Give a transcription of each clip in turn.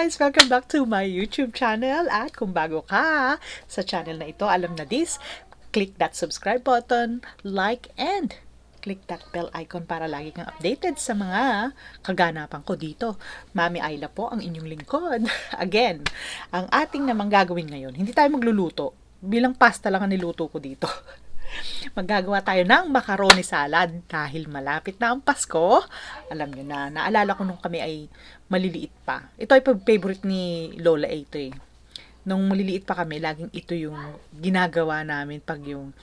guys! Welcome back to my YouTube channel. At kung bago ka sa channel na ito, alam na this, click that subscribe button, like, and click that bell icon para lagi kang updated sa mga kaganapan ko dito. Mommy Aila po ang inyong lingkod. Again, ang ating namang gagawin ngayon, hindi tayo magluluto. Bilang pasta lang ang niluto ko dito. Maggagawa tayo ng macaroni salad dahil malapit na ang Pasko. Alam nyo na, naalala ko nung kami ay maliliit pa. Ito ay favorite ni Lola ito eh. Nung maliliit pa kami, laging ito yung ginagawa namin pag yung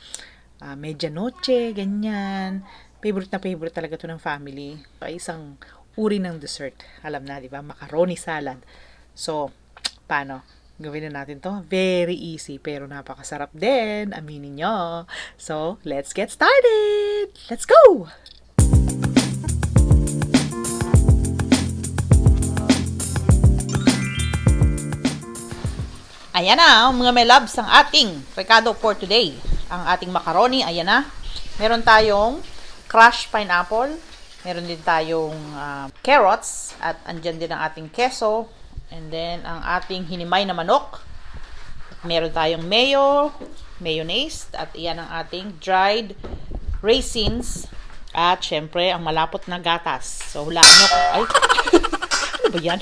medianoche, ganyan. Favorite na favorite talaga to ng family. Ay isang uri ng dessert. Alam na, di ba? Macaroni salad. So, paano? Gawin na natin to. Very easy, pero napakasarap din. Aminin nyo. So, let's get started! Let's go! Ayan na, mga Mailabs, ang ating rekado for today. Ang ating macaroni, ayan na. Meron tayong crushed pineapple. Meron din tayong carrots. At andyan din ang ating keso. And then, ang ating hinimay na manok. Meron tayong mayo, mayonnaise, at iyan ang ating dried raisins. At, syempre, ang malapot na gatas. So, hulaan nyo. Ay, ano ba yan?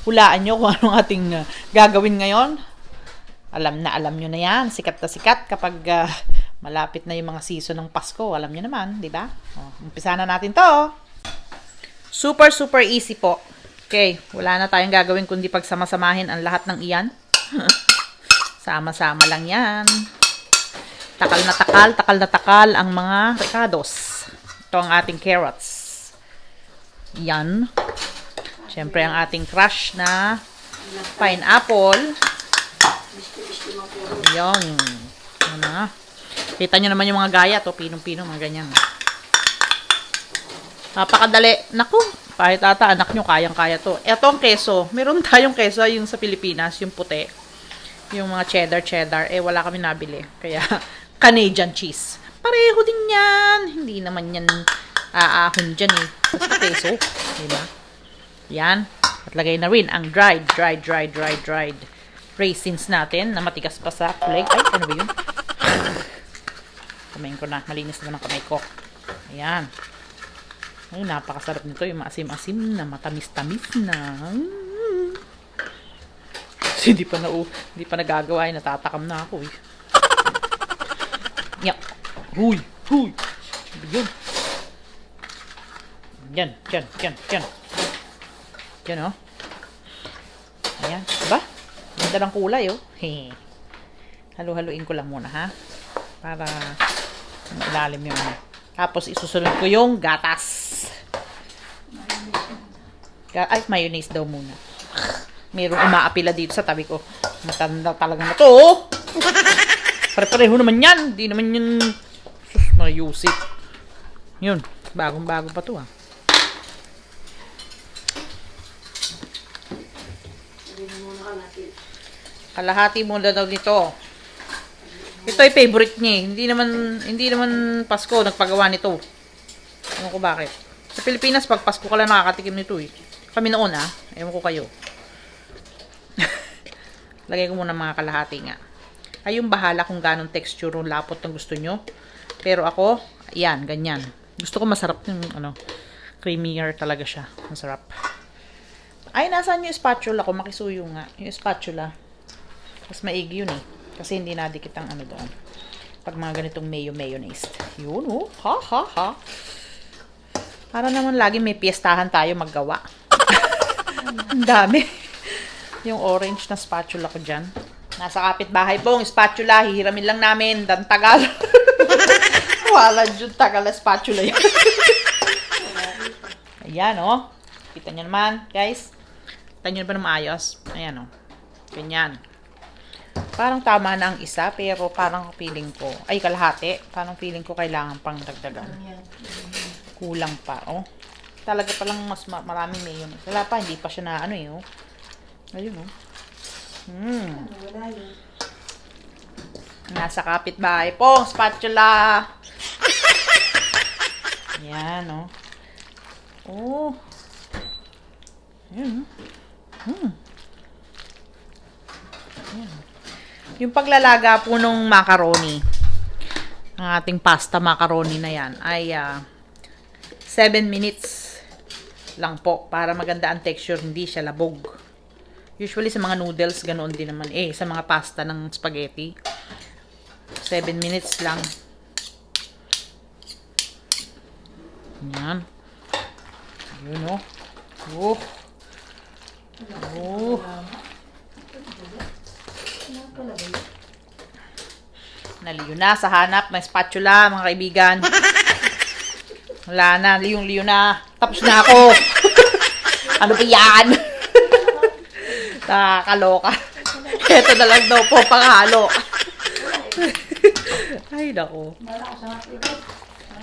Hulaan nyo kung anong ating gagawin ngayon. Alam nyo na yan. Sikat na sikat kapag malapit na yung mga season ng Pasko. Alam nyo naman, di ba? Umpisa na natin to. Super, super easy po. Okay, wala na tayong gagawin kundi pagsama-samahin ang lahat ng iyan. Sama-sama lang yan. Takal na takal ang mga recados. Ito ang ating carrots. Yan. Siyempre ang ating crush na pineapple. Yan. Ano na. Kita nyo naman yung mga gaya to. Pinong-pinong, mga ganyan. Napakadali. Naku, kahit ata anak nyo, kayang-kaya to. Ito ang keso. Meron tayong keso yung sa Pilipinas, yung puti. Yung mga cheddar. Eh, wala kami nabili. Kaya, Canadian cheese. Pareho din yan. Hindi naman yan aahon dyan eh. Basta keso. Diba? Yan. At lagay na rin ang dried raisins natin na matigas pa sa kulay. Ay, ano ba yun? Kamayin ko na. Malinis naman ang kamay ko. Ayan. Ay, napakasarap nito. Yung maasim-asim na, matamis-tamis na. Kasi di pa nagagawa. Natatakam na ako eh. Yan. Huy. Yun. Yan. Yan oh. Ayan. Diba? Ganda ng kulay oh. Halo-haluin ko lang muna ha. Para ilalim yung ano. Tapos isusunod ko yung gatas. Ay, mayonnaise daw muna. Mayroong umaapila dito sa tabi ko. Matanda talaga na to. Pare-pareho naman yan. Hindi naman yun. Sus, mayusip. Yun. Bagong-bago pa to ah. Kalahati muna daw dito. Ito ay favorite niya. Hindi naman Pasko nagpagawa nito. Ewan ko bakit. Sa Pilipinas, pag Pasko ka lang nakakatikim nito eh. Kami noon ah. Ewan ko kayo. Lagay ko muna mga kalahati nga. Kayong bahala kung ganong texture o lapot ang gusto nyo. Pero ako, yan, ganyan. Gusto ko masarap yung creamier talaga siya. Masarap. Ay, nasaan yung spatula ko? Makisuyo nga. Yung spatula. Mas maigi yun eh. Kasi hindi nadikit ang doon. Pag mga ganitong mayonnaise. Yun oh. Ha. Para naman lagi may piyestahan tayo maggawa. Ang dami. Yung orange na spatula ko dyan. Nasa kapitbahay po ang spatula. Hihiramin lang namin. Dan tagal. Wala dyan tagal na spatula yan. Ayan oh. Kita nyo naman guys. Kita nyo ba na maayos? Ayan oh. Ganyan. Parang tama na ang isa, pero parang feeling ko, ay kalahati, parang feeling ko kailangan pang dagdagan. Kulang pa, oh. Talaga palang mas maraming mayonnaise. Wala pa, hindi pa siya na oh. Ayun, oh. Nasa kapitbahay po, spatula. Yan, oh. Oh. Ayun, Yung paglalaga po nung macaroni, ang ating pasta macaroni na yan, ay 7 minutes lang po para maganda ang texture, hindi siya labog. Usually sa mga noodles, ganoon din naman. Sa mga pasta ng spaghetti, 7 minutes lang. Yan. Yun, oh. Oh. Oh. Naliyo na sa hanap ng spatula, mga kaibigan. Wala na, liyong-liyo na. Tapos na ako. Ano ba yan? Nakakaloka. Ito na lang daw po, panghalo. Ay, nako.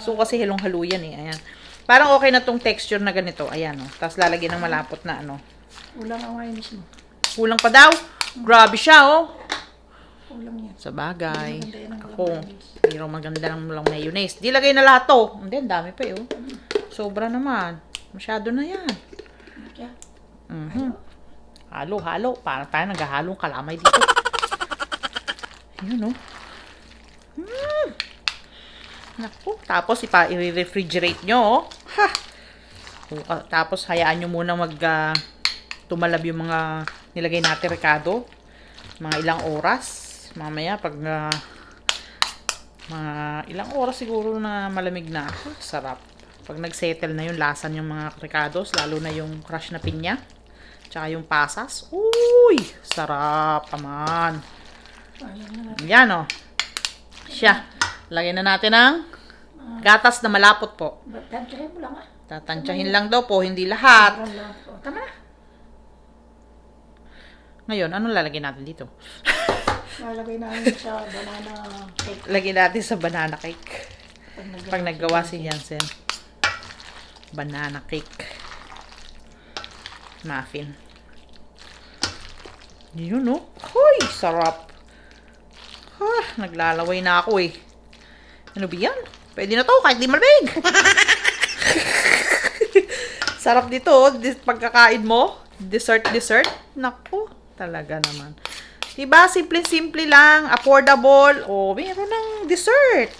So, kasi halong-halo yan eh. Ayan. Parang okay na tong texture na ganito. Ayan, oh. Tapos lalagyan ng malapot na ano. Kulang ang mayonnaise mo. Kulang pa daw. Grabe siya, oh. Kulang yan. Sa bagay. Ako, hindi raw maganda ng lang mayonnaise. Di lagay na lahat to. Hindi, ang dami pa eh, oh. Sobra naman. Masyado na yan. Halo. Parang tayo naghahalong kalamay dito. Ayun, oh. Naku. Tapos, i-refrigerate nyo, oh. Ha! Tapos, hayaan nyo muna tumalab yung mga nilagay natin rekado. Mga ilang oras. Mamaya, pag mga ilang oras siguro na malamig na. Sarap. Pag nag-settle na yung lasan yung mga recados, lalo na yung crush na pinya. Tsaka yung pasas. Uy! Sarap naman. Yan, oh. Siya. Lagyan na natin ng gatas na malapot po. Tantyahin mo lang, ah. Tatantyahin lang daw po, hindi lahat. Tama na. Ngayon, anong lalagyan natin dito? Lalagay namin sa banana cake. Lagyan natin sa banana cake. Pag naggawa si Jansen. Banana cake. Muffin. Yun, no? Hoy, sarap. Naglalaway na ako eh. Ano ba yan? Pwede na to, kahit di malamig. Sarap dito, pagkakain mo. Dessert. Naku, talaga naman. Diba? Simple lang. Affordable. Meron ng dessert.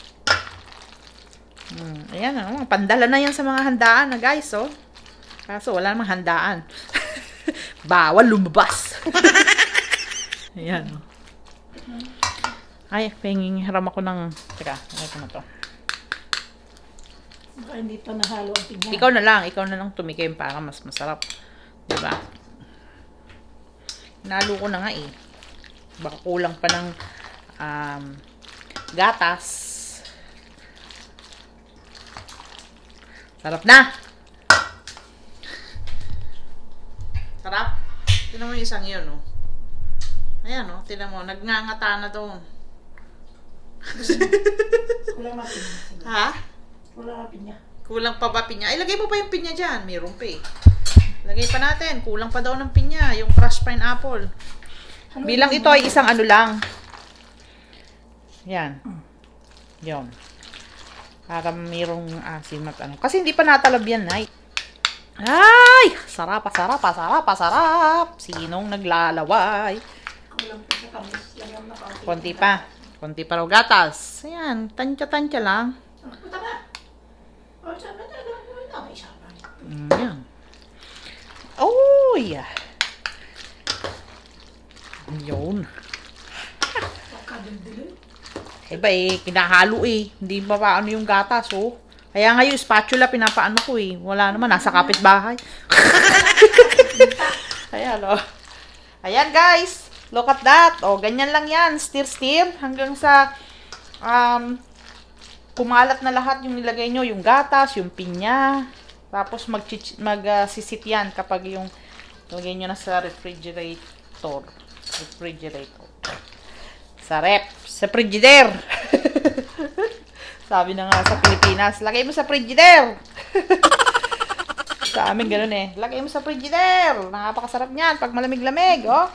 Ayan, pandala na yan sa mga handaan na guys, oh. Kaso wala namang handaan. Bawal lumabas. Ayan, oh. Ay, penginghiram ako ng... Teka, ito na to. Baka hindi pa nahalo ang tingnan. Ikaw na lang tumikim para mas masarap. Diba? Hinalo ko na nga eh. Baka kulang pa ng gatas. Sarap na! Sarap? Tignan mo yung isang yun, oh. Ayan, oh. Tignan mo, nagngangata na doon. Kulang na pinya. Ha? Kulang na pinya. Kulang pa ba pinya? Ay, lagay mo pa yung pinya dyan. Mayroon pa eh. Lagay pa natin. Kulang pa daw ng pinya. Yung crushed pineapple. Bilang ito ay isang ano lang. Yan. Yon. Para mayroong asim at ano. Kasi hindi pa natalab yan, ay. Ay! Sarap. Sinong naglalaway? Kulang pa sa tamis. Lagyan na kaunti. Konti pa raw gatas. Ayan. Tansya lang. Punta ba? Sabi na lang. May Isama. Yan. Oh, yeah. Yun. Iba eh, kinahalo eh. Hindi ba paano yung gatas, oh. Kaya nga yung spatula, pinapaano ko eh. Wala naman, nasa kapitbahay. Ayan, oh. Ayan, guys. Look at that. Oh, ganyan lang yan. Stir. Hanggang sa, kumalat na lahat yung nilagay nyo. Yung gatas, yung pinya. Tapos, magsisit yan kapag yung, lagay nyo na sa refrigerator. Sa rep. Sa frigidaire. Sabi na nga sa Pilipinas, lagay mo sa frigidaire. Sa amin ganun eh. Lagay mo sa frigidaire. Napakasarap niyan pag malamig-lamig, oh.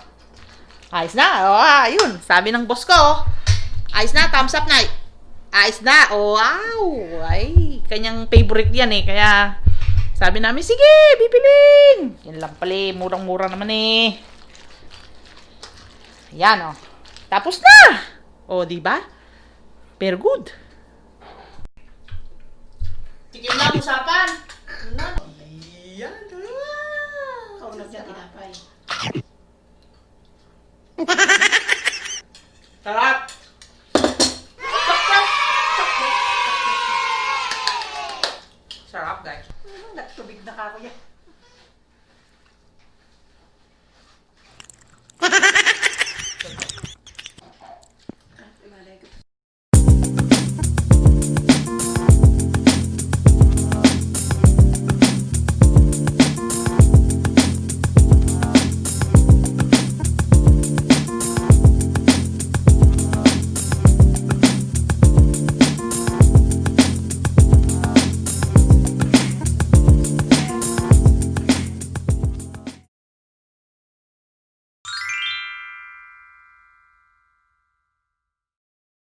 Ayos na. Oh, ayun. Sabi ng boss ko, oh. Ayos na, thumbs up na. Ayos na. Oh, wow. Ay, kanyang favorite yan eh. Kaya sabi namin, sige, bibilin. Yan lang pala, murang-mura naman eh. Ayan, oh. Tapos na! O, di ba? Very good. Tikim na, usapan. Ayan. Kaulog na tinapay. Sarap!